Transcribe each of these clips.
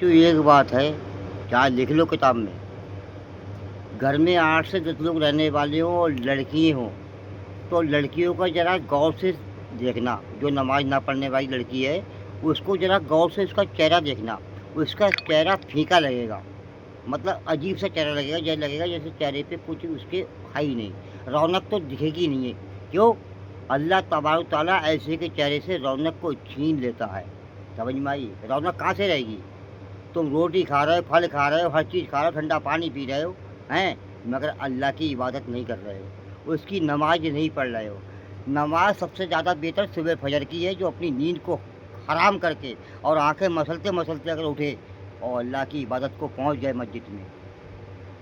तो एक बात है, चाहे लिख लो किताब में, घर में 8 से 10 लोग रहने वाले हों और लड़की हों, तो लड़कियों का ज़रा गौर से देखना। जो नमाज़ ना पढ़ने वाली लड़की है, उसको ज़रा गौर से उसका चेहरा देखना। उसका चेहरा फीका लगेगा, मतलब अजीब सा चेहरा लगेगा, जैसे लगेगा जैसे चेहरे पे कुछ उसके है ही नहीं, रौनक तो दिखेगी नहीं है। क्यों? अल्लाह तबारक तआला ऐसे के चेहरे से रौनक को छीन लेता है। समझ में आई? रौनक कहाँ से रहेगी? तुम रोटी खा रहे हो, फल खा रहे हो, हर चीज़ खा रहे हो, ठंडा पानी पी रहे हो, हैं? मगर अल्लाह की इबादत नहीं कर रहे हो, उसकी नमाज नहीं पढ़ रहे हो। नमाज सबसे ज़्यादा बेहतर सुबह फजर की है, जो अपनी नींद को हराम करके और आंखें मसलते मसलते अगर उठे और अल्लाह की इबादत को पहुंच जाए मस्जिद में,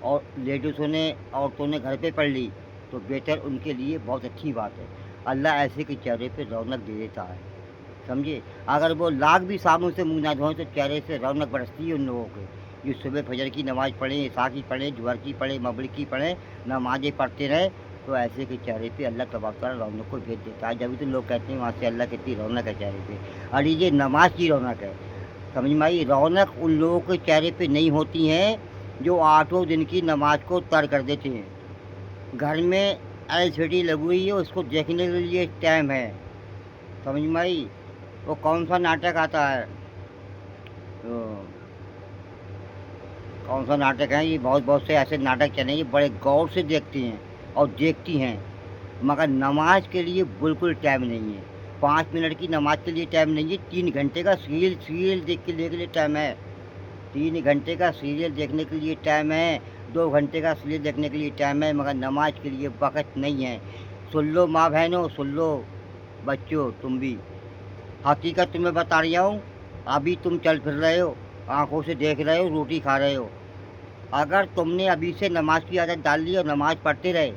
और लेडीज़ों ने औरतों ने घर पे पढ़ ली, तो बेहतर उनके लिए बहुत अच्छी बात है। अल्लाह ऐसे के चेहरे पे रौनक दे देता है, समझे? अगर वो लाख भी साबुन से मुँह ना धोएँ तो चेहरे से रौनक बरसती है उन लोगों के। जो सुबह फजर की नमाज़ पढ़ें, इशा की पढ़ें, ज़ुहर की पढ़ें, मगरिब की पढ़ें, नमाज़ें पढ़ते रहें, तो ऐसे के चेहरे पे अल्लाह तबारक तआला रौनक को भेज देता है। जभी तो लोग कहते हैं वहाँ से अल्लाह कितनी रौनक है चेहरे पे। अरे ये नमाज की रौनक है, समझ में आई? रौनक उन लोगों के चेहरे पे नहीं होती है जो 8 दिन की नमाज को तर्क कर देते हैं। घर में एलसीडी लगी हुई है, उसको देखने के लिए टाइम है, समझ में आई? वो कौन सा नाटक आता है, तो कौन सा नाटक है, ये बहुत बहुत से ऐसे नाटक चले, ये बड़े गौर से देखती हैं और देखती हैं, मगर नमाज के लिए बिल्कुल टाइम नहीं है। 5 मिनट की नमाज के लिए टाइम नहीं है, 3 घंटे का सीरियल देख के लिए टाइम है। 3 घंटे का सीरियल देखने के लिए टाइम है, 2 घंटे का सीरियल देखने के लिए टाइम है, मगर नमाज के लिए वक़्त नहीं है। सुन लो माँ बहनों, सुन लो बच्चों, तुम भी हकीकत तुम्हें बता रहा हूँ। अभी तुम चल फिर रहे हो, आँखों से देख रहे हो, रोटी खा रहे हो। अगर तुमने अभी से नमाज की आदत डाल ली और नमाज पढ़ते रहे,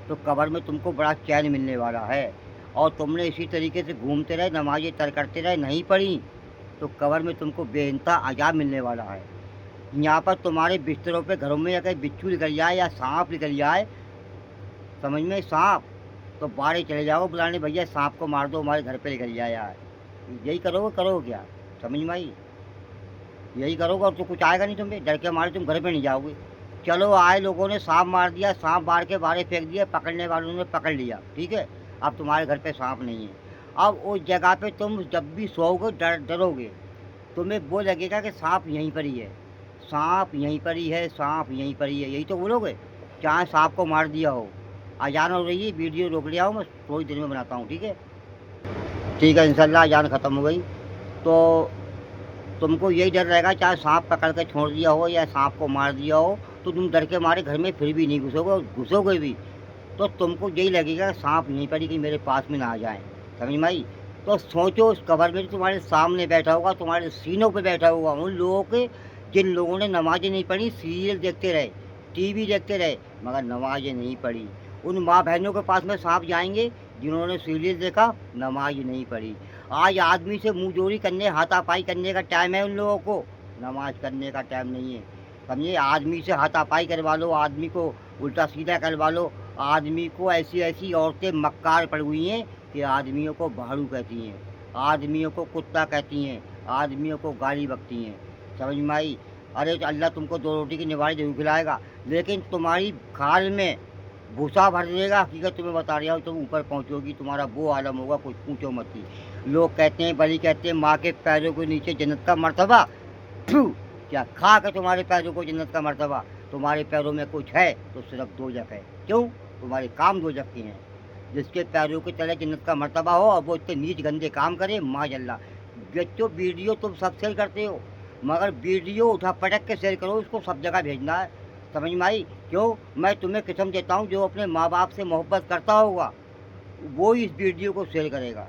तो कब्र में तुमको बड़ा चैन मिलने वाला है। और तुमने इसी तरीके से घूमते रहे, नमाज़ें तर करते रहे, नहीं पढ़ी, तो कब्र में तुमको बेइंतहा अज़ाब मिलने वाला है। यहाँ पर तुम्हारे बिस्तरों पे, घरों में अगर बिच्छू निकल जाए या सांप निकल जाए, समझ में, सांप, तो बाहर चले जाओ बुलाने, भैया सांप को मार दो, हमारे घर पे निकल जाए यार। यही करोगे, करोगे क्या? समझ में आई? यही करोगे और तो कुछ आएगा नहीं तुम्हें, डर के मारे तुम घर पे नहीं जाओगे। चलो आए लोगों ने सांप मार दिया, सांप मार के बाहर फेंक दिया, पकड़ने वालों ने पकड़ लिया, ठीक है? अब तुम्हारे घर पे सांप नहीं है। अब उस जगह पे तुम जब भी सोओगे डरोगे, तुम्हें वो लगेगा कि सांप यहीं पर ही है, सांप यहीं पर ही है, सांप यहीं पर ही है, यही तो बोलोगे, चाहे सांप को मार दिया हो। अजान हो रही है, वीडियो रोक लिया हूँ, मैं थोड़ी देर में बनाता हूँ, ठीक है? ठीक है, इंशाल्लाह अजान ख़त्म हो गई, तो तुमको यही डर रहेगा, चाहे सांप पकड़ के छोड़ दिया हो या सांप को मार दिया हो, तो तुम डर के मारे घर में फिर भी नहीं घुसोगे, और घुसोगे भी तो तुमको यही लगेगा सांप यहीं पर ही कहीं मेरे पास में ना आ जाए। समझ में आई? तो सोचो, उस कब्र में तुम्हारे सामने बैठा होगा, तुम्हारे सीनों पे बैठा होगा, उन लोगों के जिन लोगों ने नमाज़ें नहीं पढ़ी, सीरियल देखते रहे, टीवी देखते रहे, मगर नमाज़ें नहीं पढ़ी। उन माँ बहनों के पास में सांप जाएंगे जिन्होंने सीरियल देखा, नमाज नहीं पढ़ी। आज आदमी से मुँहजोरी करने, हाथापाई करने का टाइम है उन लोगों को, नमाज करने का टाइम नहीं है। समझिए, आदमी से हाथापाई करवा लो, आदमी को उल्टा सीधा करवा लो, आदमी को ऐसी ऐसी औरतें मक्कार पड़ी हुई हैं कि आदमियों को भाड़ू कहती हैं, आदमियों को कुत्ता कहती हैं, आदमियों को गाली बकती हैं। समझ में आई? अरे तो अल्लाह तुमको 2 रोटी की निवाड़ी ज़रूर खिलाएगा, लेकिन तुम्हारी खाल में भूसा भर देगा। हकीकत तुम्हें बता रहा हूँ, तुम ऊपर पहुँचोगी, तुम्हारा वो आलम होगा, कुछ पूछो मत ही। लोग कहते हैं, बड़ी कहते हैं, माँ के पैरों के नीचे जन्नत का मर्तबा, थू, क्या खा के तुम्हारे पैरों को जन्नत का मर्तबा? तुम्हारे पैरों में कुछ है तो सिर्फ दोजख है। क्यों? तुम्हारे काम दोजख के हैं। जिसके पैरों के तले जन्नत का मर्तबा हो और वो इतने नीच गंदे काम करे, माशअल्लाह। बच्चों, वीडियो तुम सब शेयर करते हो, मगर वीडियो उठा पटक के शेयर करो, उसको सब जगह भेजना है। समझ में आई? क्यों? मैं तुम्हें कसम देता हूँ, जो अपने माँ बाप से मोहब्बत करता होगा, वो इस वीडियो को शेयर करेगा।